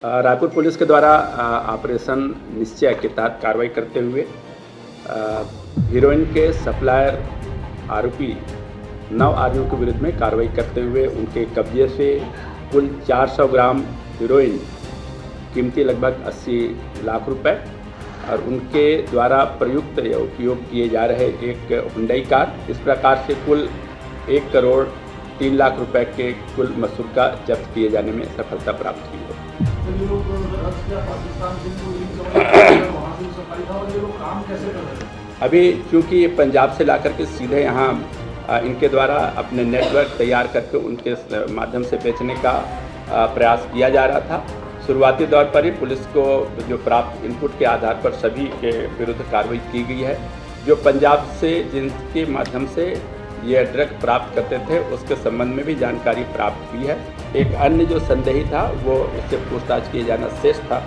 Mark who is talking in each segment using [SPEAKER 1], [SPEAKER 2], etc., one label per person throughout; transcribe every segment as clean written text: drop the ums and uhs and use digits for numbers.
[SPEAKER 1] Raipur police के द्वारा operation निश्चय के तहत कार्रवाई करते हुए हीरोइन के सप्लायर आरोपी 9 आदमियों के विरुद्ध में कार्रवाई करते हुए उनके कब्जे से कुल 400 ग्राम हीरोइन कीमती लगभग 80 लाख रुपए और उनके द्वारा प्रयुक्त या उपयोग किए जा रहे एक हुंडई कार, इस प्रकार से कुल 1 करोड़ 3 लाख रुपए के कुल मसूका जब्त किए जाने में सफलता प्राप्त हुई है। अभी क्योंकि पंजाब से लाकर के सीधे यहाँ इनके द्वारा अपने नेटवर्क तैयार करके उनके माध्यम से बेचने का प्रयास किया जा रहा था। शुरुआती दौर पर ही पुलिस को जो प्राप्त इनपुट के आधार पर सभी के विरुद्ध कार्रवाई की गई है। जो पंजाब से जिनके माध्यम से ये ड्रग प्राप्त करते थे उसके संबंध में भी जानकारी प्राप्त हुई है। एक अन्य जो संदेही था वो इससे पूछताछ किए जाना शेष था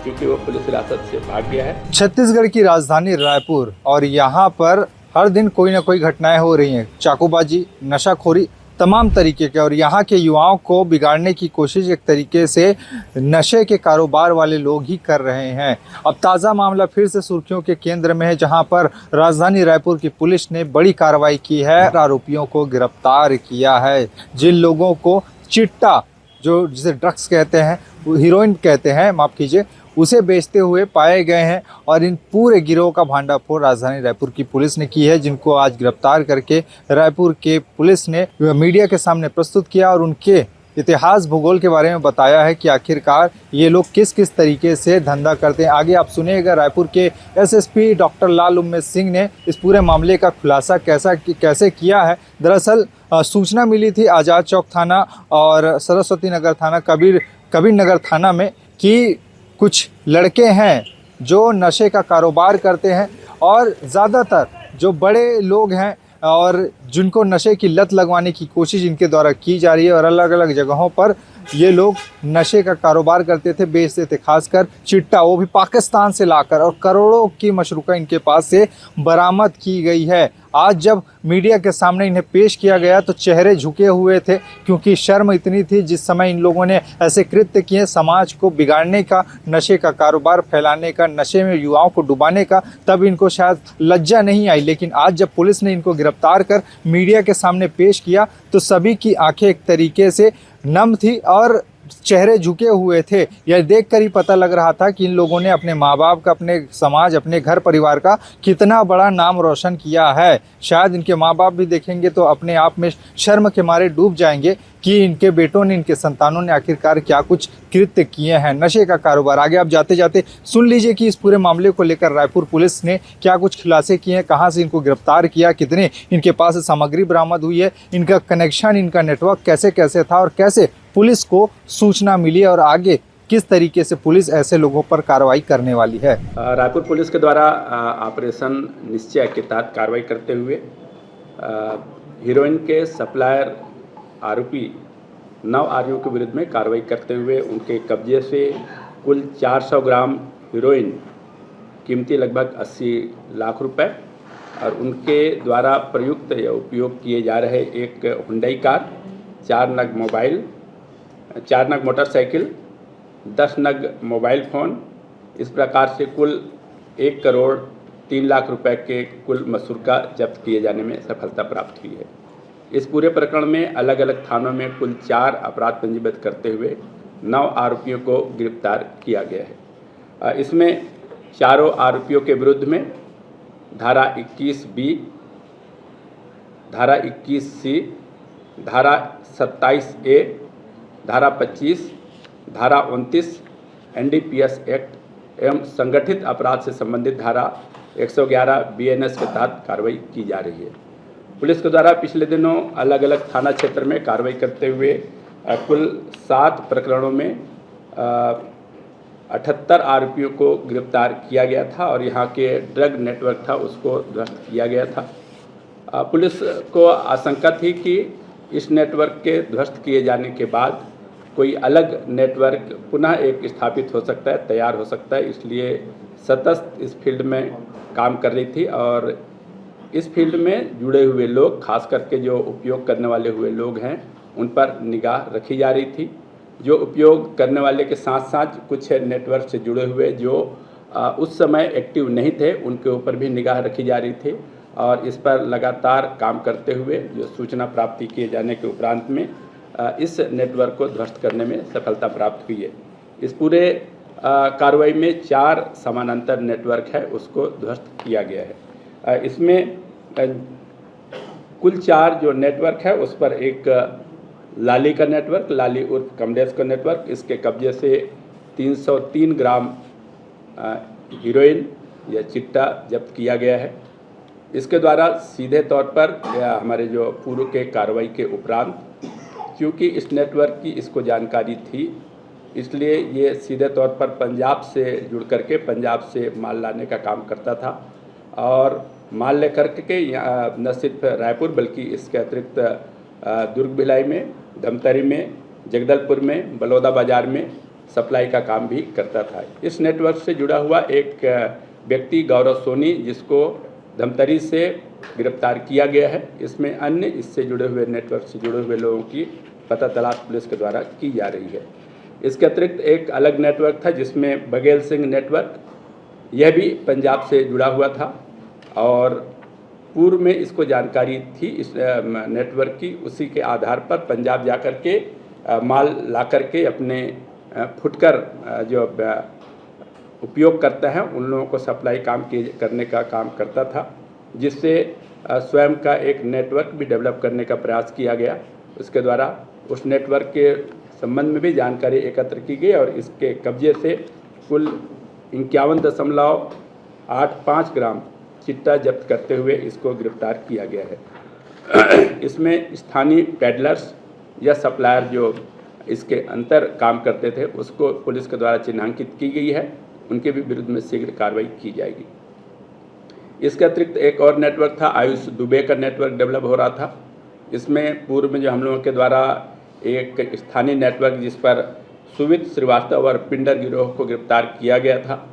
[SPEAKER 1] क्योंकि वो पुलिस हिरासत से भाग गया है।
[SPEAKER 2] छत्तीसगढ़ की राजधानी रायपुर और यहाँ पर हर दिन कोई ना कोई घटनाएं हो रही हैं, चाकूबाजी, नशाखोरी, तमाम तरीके के, और यहाँ के युवाओं को बिगाड़ने की कोशिश एक तरीके से नशे के कारोबार वाले लोग ही कर रहे हैं। अब ताज़ा मामला फिर से सुर्खियों के केंद्र में है, जहाँ पर राजधानी रायपुर की पुलिस ने बड़ी कार्रवाई की है, आरोपियों को गिरफ्तार किया है। जिन लोगों को चिट्टा, जो जिसे ड्रग्स कहते हैं, हीरोइन कहते हैं, माफ़ कीजिए, उसे बेचते हुए पाए गए हैं और इन पूरे गिरोह का भांडाफोड़ राजधानी रायपुर की पुलिस ने की है, जिनको आज गिरफ्तार करके रायपुर के पुलिस ने मीडिया के सामने प्रस्तुत किया और उनके इतिहास भूगोल के बारे में बताया है कि आखिरकार ये लोग किस किस तरीके से धंधा करते हैं। आगे आप सुनिएगा रायपुर के एसएसपी डॉक्टर लाल उम्मेद सिंह ने इस पूरे मामले का खुलासा कैसे किया है। दरअसल सूचना मिली थी आज़ाद चौक थाना और सरस्वती नगर थाना, कबीर नगर थाना में कि कुछ लड़के हैं जो नशे का कारोबार करते हैं और ज़्यादातर जो बड़े लोग हैं और जिनको नशे की लत लगवाने की कोशिश इनके द्वारा की जा रही है और अलग अलग जगहों पर ये लोग नशे का कारोबार करते थे, बेचते थे, खासकर चिट्टा, वो भी पाकिस्तान से लाकर, और करोड़ों की मशरूका इनके पास से बरामद की गई है। आज जब मीडिया के सामने इन्हें पेश किया गया तो चेहरे झुके हुए थे क्योंकि शर्म इतनी थी जिस समय इन लोगों ने ऐसे कृत्य किए, समाज को बिगाड़ने का, नशे का कारोबार फैलाने का, नशे में युवाओं को डुबाने का, तब इनको शायद लज्जा नहीं आई। लेकिन आज जब पुलिस ने इनको गिरफ्तार कर मीडिया के सामने पेश किया तो सभी की आंखें एक तरीके से नम थी और चेहरे झुके हुए थे। यह देखकर ही पता लग रहा था कि इन लोगों ने अपने माँ बाप का, अपने समाज, अपने घर परिवार का कितना बड़ा नाम रोशन किया है। शायद इनके माँ बाप भी देखेंगे तो अपने आप में शर्म के मारे डूब जाएंगे कि इनके बेटों ने, इनके संतानों ने आखिरकार क्या कुछ कृत्य किए हैं, नशे का कारोबार। आगे आप जाते जाते सुन लीजिए कि इस पूरे मामले को लेकर रायपुर पुलिस ने क्या कुछ खुलासे किए हैं, कहाँ से इनको गिरफ्तार किया, कितने इनके पास सामग्री बरामद हुई है, इनका कनेक्शन, इनका नेटवर्क कैसे कैसे था और कैसे पुलिस को सूचना मिली और आगे किस तरीके से पुलिस ऐसे लोगों पर कार्रवाई करने वाली है।
[SPEAKER 1] रायपुर पुलिस के द्वारा ऑपरेशन निश्चय के तहत कार्रवाई करते हुए हीरोइन के सप्लायर आरोपी 9 आदमियों के विरुद्ध में कार्रवाई करते हुए उनके कब्जे से कुल 400 ग्राम हीरोइन कीमती लगभग 80 लाख रुपए और उनके द्वारा प्रयुक्त या उपयोग किए जा रहे एक हुंडई कार, 4 नग मोबाइल, 4 नग मोटरसाइकिल, 10 नग मोबाइल फ़ोन, इस प्रकार से कुल 1 करोड़ 3 लाख रुपए के कुल मसूका जब्त किए जाने में सफलता प्राप्त हुई है। इस पूरे प्रकरण में अलग अलग थानों में कुल 4 अपराध पंजीबद्ध करते हुए 9 आरोपियों को गिरफ्तार किया गया है। इसमें चारों आरोपियों के विरुद्ध में धारा 21B, धारा 21C, धारा 27A, धारा 25, धारा 29 NDPS एक्ट एवं संगठित अपराध से संबंधित धारा 111 BNS के तहत कार्रवाई की जा रही है। पुलिस के द्वारा पिछले दिनों अलग अलग थाना क्षेत्र में कार्रवाई करते हुए कुल 7 प्रकरणों में 78 आरोपियों को गिरफ्तार किया गया था और यहाँ के ड्रग नेटवर्क था उसको ध्वस्त किया गया था। पुलिस को आशंका थी कि इस नेटवर्क के ध्वस्त किए जाने के बाद कोई अलग नेटवर्क पुनः एक स्थापित हो सकता है, तैयार हो सकता है, इसलिए सतत इस फील्ड में काम कर रही थी और इस फील्ड में जुड़े हुए लोग, खास करके जो उपयोग करने वाले हुए लोग हैं, उन पर निगाह रखी जा रही थी। जो उपयोग करने वाले के साथ साथ कुछ नेटवर्क से जुड़े हुए जो उस समय एक्टिव नहीं थे, उनके ऊपर भी निगाह रखी जा रही थी और इस पर लगातार काम करते हुए जो सूचना प्राप्ति किए जाने के उपरांत में इस नेटवर्क को ध्वस्त करने में सफलता प्राप्त हुई है। इस पूरे कार्रवाई में 4 समानांतर नेटवर्क है उसको ध्वस्त किया गया है। इसमें कुल 4 जो नेटवर्क है उस पर एक लाली का नेटवर्क, लाली उर्फ कमलेश का नेटवर्क, इसके कब्जे से 303 ग्राम हीरोइन या चिट्टा जब्त किया गया है। इसके द्वारा सीधे तौर पर हमारे जो पूर्व के कार्रवाई के उपरांत, क्योंकि इस नेटवर्क की इसको जानकारी थी, इसलिए ये सीधे तौर पर पंजाब से जुड़ करके पंजाब से माल लाने का काम करता था और माल लेकर के न सिर्फ रायपुर बल्कि इसके अतिरिक्त दुर्ग भिलाई में, धमतरी में, जगदलपुर में, बलौदा बाज़ार में सप्लाई का काम भी करता था। इस नेटवर्क से जुड़ा हुआ एक व्यक्ति गौरव सोनी, जिसको धमतरी से गिरफ्तार किया गया है। इसमें अन्य इससे जुड़े हुए नेटवर्क से जुड़े हुए लोगों की पता तलाश पुलिस के द्वारा की जा रही है। इसके अतिरिक्त एक अलग नेटवर्क था जिसमें बघेल सिंह नेटवर्क, यह भी पंजाब से जुड़ा हुआ था और पूर्व में इसको जानकारी थी इस नेटवर्क की। उसी के आधार पर पंजाब जा कर के माल ला कर के अपने फुटकर जो उपयोग करता है उन लोगों को सप्लाई करने का काम करता था, जिससे स्वयं का एक नेटवर्क भी डेवलप करने का प्रयास किया गया। उसके द्वारा उस नेटवर्क के संबंध में भी जानकारी एकत्र की गई और इसके कब्जे से कुल 51.85 ग्राम चिट्टा जब्त करते हुए इसको गिरफ्तार किया गया है। इसमें स्थानीय पैडलर्स या सप्लायर जो इसके अंतर काम करते थे उसको पुलिस के द्वारा चिन्हांकित की गई है, उनके भी विरुद्ध में शीघ्र कार्रवाई की जाएगी। इसके अतिरिक्त एक और नेटवर्क था, आयुष दुबे का नेटवर्क डेवलप हो रहा था। इसमें पूर्व में जो हम लोगों के द्वारा एक स्थानीय नेटवर्क जिस पर सुवित श्रीवास्तव और पिंडर गिरोह को गिरफ्तार किया गया था,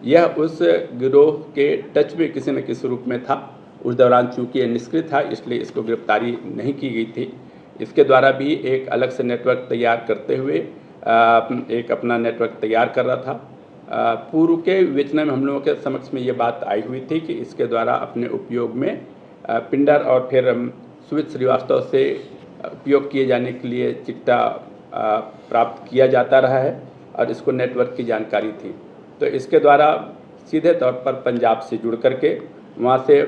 [SPEAKER 1] यह उस गिरोह के टच में किसी न किसी रूप में था। उस दौरान चूंकि यह निष्क्रिय था इसलिए इसको गिरफ्तारी नहीं की गई थी। इसके द्वारा भी एक अलग से नेटवर्क तैयार करते हुए एक अपना नेटवर्क तैयार कर रहा था। पूर्व के विवेचना में हम लोगों के समक्ष में ये बात आई हुई थी कि इसके द्वारा अपने उपयोग में पिंडर और फिर सुवित श्रीवास्तव से उपयोग किए जाने के लिए चिट्टा प्राप्त किया जाता रहा है और इसको नेटवर्क की जानकारी थी। तो इसके द्वारा सीधे तौर पर पंजाब से जुड़ करके वहाँ से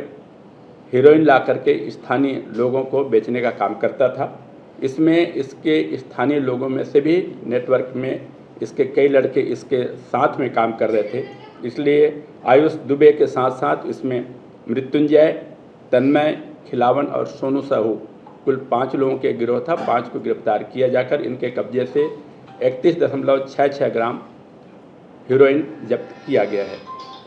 [SPEAKER 1] हीरोइन ला करके स्थानीय लोगों को बेचने का काम करता था। इसमें इसके स्थानीय लोगों में से भी नेटवर्क में इसके कई लड़के इसके साथ में काम कर रहे थे, इसलिए आयुष दुबे के साथ साथ इसमें मृत्युंजय, तन्मय, खिलावन और सोनू साहू कुल 5 लोगों के गिरोह था। 5 को गिरफ्तार किया जाकर इनके कब्जे से 31.66 ग्राम हीरोइन जब्त किया गया है।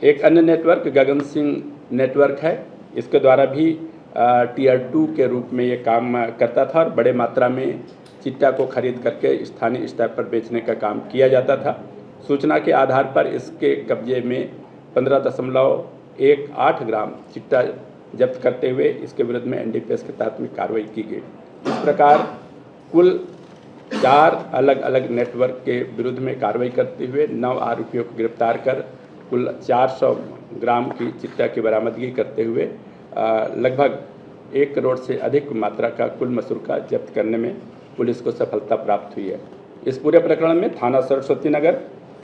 [SPEAKER 1] एक अन्य नेटवर्क गगन सिंह नेटवर्क है, इसके द्वारा भी टियर 2 के रूप में ये काम करता था और बड़े मात्रा में चिट्टा को खरीद करके स्थानीय स्तर पर बेचने का काम किया जाता था। सूचना के आधार पर इसके कब्जे में 15.18 ग्राम चिट्टा जब्त करते हुए इसके विरुद्ध में NDPS के तहत में कार्रवाई की गई। इस प्रकार कुल 4 अलग अलग नेटवर्क के विरुद्ध में कार्रवाई करते हुए 9 आरोपियों को गिरफ्तार कर कुल 400 ग्राम की चिट्टा की बरामदगी करते हुए लगभग 1 करोड़ से अधिक मात्रा का कुल मसूरका जब्त करने में पुलिस को सफलता प्राप्त हुई है। इस पूरे प्रकरण में थाना सरस्वती नगर,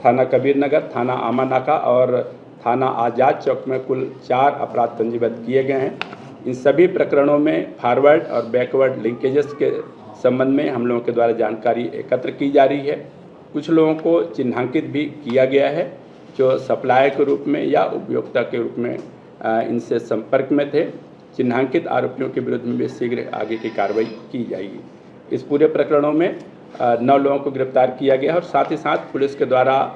[SPEAKER 1] थाना कबीर नगर, थाना आमा नाका और थाना आज़ाद चौक में कुल 4 अपराध पंजीबद्ध किए गए हैं। इन सभी प्रकरणों में फॉरवर्ड और बैकवर्ड लिंकेजेस के संबंध में हम लोगों के द्वारा जानकारी एकत्र की जा रही है। कुछ लोगों को चिन्हांकित भी किया गया है जो सप्लायर के रूप में या उपभोक्ता के रूप में इनसे संपर्क में थे। चिन्हांकित आरोपियों के विरुद्ध में भी शीघ्र आगे की कार्रवाई की जाएगी। इस पूरे प्रकरणों में 9 लोगों को गिरफ्तार किया गया और साथ ही साथ पुलिस के द्वारा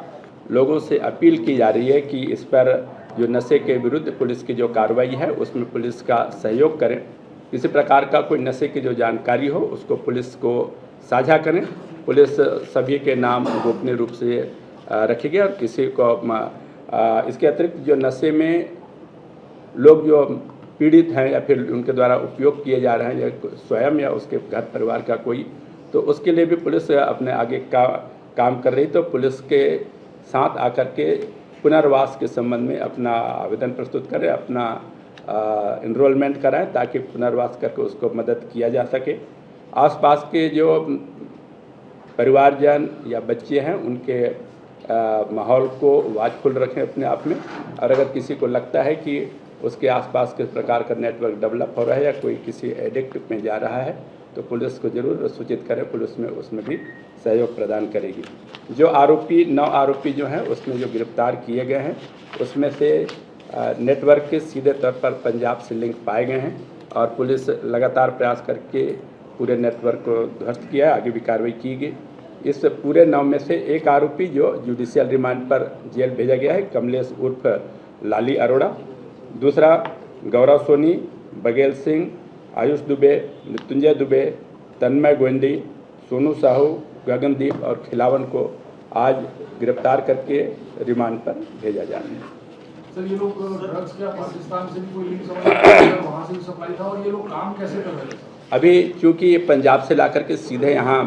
[SPEAKER 1] लोगों से अपील की जा रही है कि इस पर जो नशे के विरुद्ध पुलिस की जो कार्रवाई है उसमें पुलिस का सहयोग करें। किसी प्रकार का कोई नशे की जो जानकारी हो उसको पुलिस को साझा करें। पुलिस सभी के नाम गोपनीय रूप से रखेगी और किसी को इसके अतिरिक्त जो नशे में लोग जो पीड़ित हैं या फिर उनके द्वारा उपयोग किए जा रहे हैं या स्वयं या उसके घर परिवार का कोई, तो उसके लिए भी पुलिस अपने आगे का काम कर रही। तो पुलिस के साथ आकर के पुनर्वास के संबंध में अपना आवेदन प्रस्तुत करें, अपना इनरोलमेंट कराएं, ताकि पुनर्वास करके उसको मदद किया जा सके। आसपास के जो परिवारजन या बच्चे हैं उनके माहौल को वाचफुल रखें अपने आप में, और अगर किसी को लगता है कि उसके आसपास किस प्रकार का नेटवर्क डेवलप हो रहा है या कोई किसी एडिक्ट में जा रहा है तो पुलिस को ज़रूर सूचित करें। पुलिस में उसमें भी सहयोग प्रदान करेगी। जो आरोपी 9 आरोपी जो हैं उसमें जो गिरफ्तार किए गए हैं उसमें से नेटवर्क के सीधे तौर पर पंजाब से लिंक पाए गए हैं, और पुलिस लगातार प्रयास करके पूरे नेटवर्क को ध्वस्त किया है, आगे भी कार्रवाई की गई। इस पूरे 9 में से एक आरोपी जो जुडिशियल रिमांड पर जेल भेजा गया है, कमलेश उर्फ लाली अरोड़ा। दूसरा गौरव सोनी, बघेल सिंह, आयुष दुबे, मृत्युंजय दुबे, तन्मय गोंडी, सोनू साहू, गगनदीप और खिलावन को आज गिरफ्तार करके रिमांड पर भेजा जा रहा है।
[SPEAKER 3] सर ये लोग ड्रग्स क्या पाकिस्तान से भी कोई लिंक समझ वहाँ से भी सप्लाई था, और ये लोग काम कैसे कर रहे थे?
[SPEAKER 1] अभी चूँकि ये पंजाब से ला करके सीधे यहाँ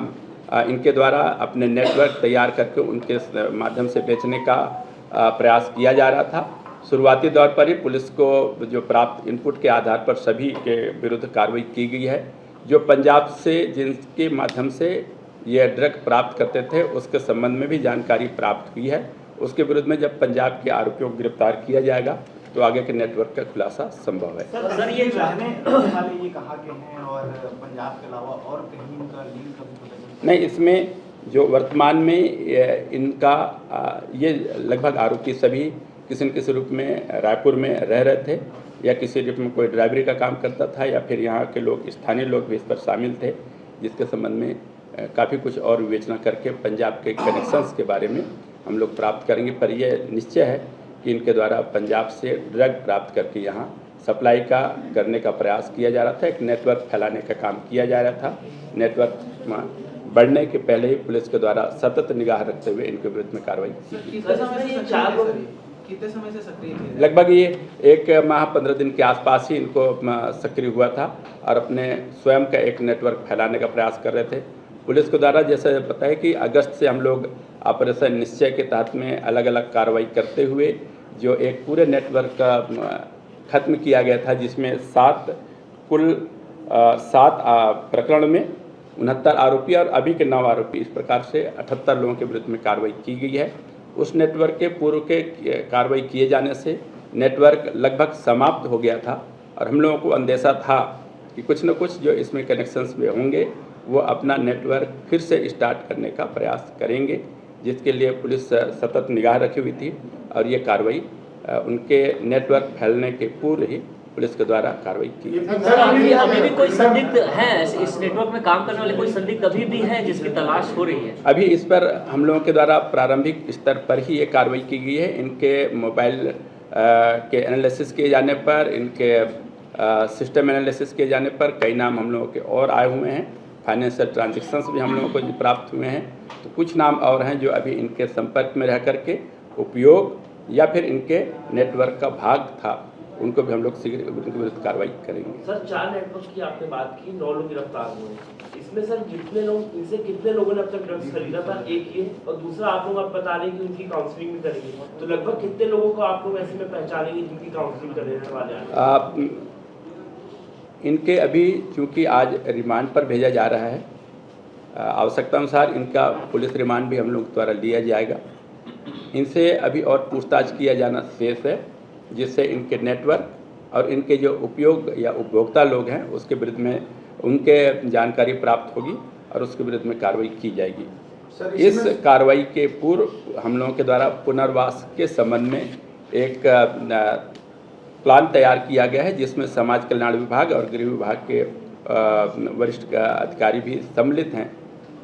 [SPEAKER 1] इनके द्वारा अपने नेटवर्क तैयार करके उनके माध्यम से बेचने का प्रयास किया जा रहा था। शुरुआती दौर पर ही पुलिस को जो प्राप्त इनपुट के आधार पर सभी के विरुद्ध कार्रवाई की गई है। जो पंजाब से जिनके माध्यम से ये ड्रग प्राप्त करते थे उसके संबंध में भी जानकारी प्राप्त हुई है। उसके विरुद्ध में जब पंजाब के आरोपियों को गिरफ्तार किया जाएगा तो आगे के नेटवर्क का खुलासा संभव है।
[SPEAKER 4] सर ये रहने वाले ये कहाँ के हैं और पंजाब के अलावा और कहीं इनका लिंक
[SPEAKER 1] नहीं, इसमें जो वर्तमान में इनका ये लगभग आरोपी सभी किसी न किसी रूप में रायपुर में रह रहे थे, या किसी रूप में कोई ड्राइवरी का काम करता था, या फिर यहाँ के लोग स्थानीय लोग भी इस पर शामिल थे, जिसके संबंध में काफ़ी कुछ और विवेचना करके पंजाब के कनेक्शंस के बारे में हम लोग प्राप्त करेंगे। पर यह निश्चय है कि इनके द्वारा पंजाब से ड्रग प्राप्त करके यहाँ सप्लाई का करने का प्रयास किया जा रहा था, एक नेटवर्क फैलाने का काम किया जा रहा था। नेटवर्क बढ़ने के पहले ही पुलिस के द्वारा सतत निगाह रखते हुए इनके विरुद्ध में कार्रवाई की।
[SPEAKER 4] कितने समय से सक्रिय थे?
[SPEAKER 1] लगभग ये 1 माह 15 दिन के आसपास ही इनको सक्रिय हुआ था और अपने स्वयं का एक नेटवर्क फैलाने का प्रयास कर रहे थे। पुलिस के द्वारा जैसा पता है कि अगस्त से हम लोग ऑपरेशन निश्चय के तहत में अलग अलग कार्रवाई करते हुए जो एक पूरे नेटवर्क का खत्म किया गया था, जिसमें कुल 7 प्रकरण में 69 आरोपी और अभी के 9 आरोपी, इस प्रकार से 78 लोगों के विरुद्ध में कार्रवाई की गई है। उस नेटवर्क के पूर्व के कार्रवाई किए जाने से नेटवर्क लगभग समाप्त हो गया था और हम लोगों को अंदेशा था कि कुछ न कुछ जो इसमें कनेक्शंस में होंगे वो अपना नेटवर्क फिर से स्टार्ट करने का प्रयास करेंगे, जिसके लिए पुलिस सतत निगाह रखी हुई थी और ये कार्रवाई उनके नेटवर्क फैलने के पूर्व ही पुलिस के द्वारा कार्रवाई की।
[SPEAKER 5] सर अभी भी कोई संदिग्ध है इस नेटवर्क में काम करने वाले, कोई संदिग्ध अभी भी है जिसकी तलाश हो रही है?
[SPEAKER 1] अभी इस पर हम लोगों के द्वारा प्रारंभिक स्तर पर ही ये कार्रवाई की गई है। इनके मोबाइल के एनालिसिस किए जाने पर, इनके सिस्टम एनालिसिस किए जाने पर कई नाम हम लोगों के और आए हुए हैं। फाइनेंशियल ट्रांजेक्शन्स भी हम लोगों को प्राप्त हुए हैं। तो कुछ नाम और हैं जो अभी इनके संपर्क में रह करके उपयोग या फिर इनके नेटवर्क का भाग था, उनको भी हम लोग शीघ्र उनके विरुद्ध कार्रवाई करेंगे।
[SPEAKER 6] सर 4 नेटवर्क की आपने बात की, 9 लोग गिरफ्तार हुए। इसमें सर जितने लोग, इनसे कितने लोगों ने अब तक ड्रग्स खरीदा था? एक ये, और दूसरा आप लोग बता रहे हैं कि उनकी काउंसलिंग भी करेंगे, तो लगभग कितने लोगों को आप लोग ऐसे में पहचानेंगे जिनकी काउंसलिंग करने वाले हैं?
[SPEAKER 1] इनके अभी चूँकि आज रिमांड पर भेजा जा रहा है, आवश्यकता अनुसार इनका पुलिस रिमांड भी हम लोग द्वारा लिया जाएगा। इनसे अभी और पूछताछ किया जाना शेष है, जिससे इनके नेटवर्क और इनके जो उपयोग या उपभोक्ता लोग हैं उसके विरुद्ध में उनके जानकारी प्राप्त होगी और उसके विरुद्ध में कार्रवाई की जाएगी। इस कार्रवाई के पूर्व हम लोगों के द्वारा पुनर्वास के संबंध में एक प्लान तैयार किया गया है, जिसमें समाज कल्याण विभाग और गृह विभाग के वरिष्ठ अधिकारी भी सम्मिलित हैं।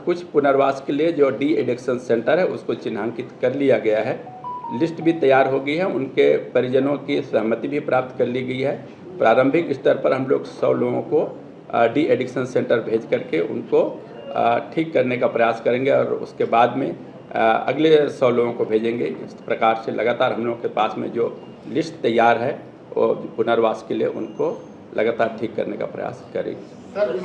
[SPEAKER 1] कुछ पुनर्वास के लिए जो डी एडिक्शन सेंटर है उसको चिन्हांकित कर लिया गया है, लिस्ट भी तैयार हो गई है, उनके परिजनों की सहमति भी प्राप्त कर ली गई है। प्रारंभिक स्तर पर हम लोग 100 लोगों को डी एडिक्शन सेंटर भेज करके उनको ठीक करने का प्रयास करेंगे और उसके बाद में अगले 100 लोगों को भेजेंगे। इस प्रकार से लगातार हम लोगों के पास में जो लिस्ट तैयार है और पुनर्वास के लिए उनको लगातार ठीक करने का प्रयास करेंगे।
[SPEAKER 6] सर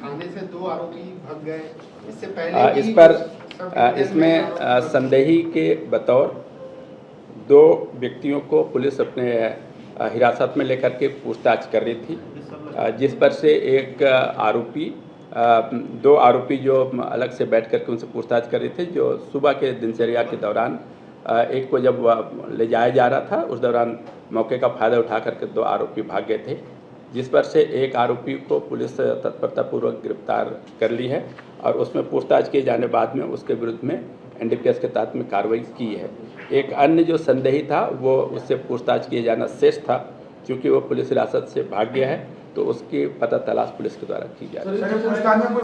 [SPEAKER 7] थाने से 2 आरोपी भाग गए, इससे पहले
[SPEAKER 1] इस
[SPEAKER 7] भी
[SPEAKER 1] पर
[SPEAKER 7] सब डिवीजन
[SPEAKER 1] इसमें
[SPEAKER 7] में आरोप-
[SPEAKER 1] संदेही के बतौर 2 व्यक्तियों को पुलिस अपने हिरासत में लेकर के पूछताछ कर रही थी, जिस पर से एक आरोपी 2 आरोपी जो अलग से बैठ करके उनसे पूछताछ कर रहे थे, जो सुबह के दिनचर्या के दौरान एक को जब ले जाया जा रहा था उस दौरान मौके का फ़ायदा उठा करके 2 आरोपी भाग गए थे, जिस पर से एक आरोपी को पुलिस तत्परतापूर्वक गिरफ्तार कर ली है और उसमें पूछताछ किए जाने बाद में उसके विरुद्ध में NDPS के तहत में कार्रवाई की है। एक अन्य जो संदेही था वो उससे पूछताछ किए जाना शेष था, क्योंकि वो पुलिस हिरासत से भाग गया है तो उसकी पता तलाश पुलिस के द्वारा की जा रही है।
[SPEAKER 3] सर,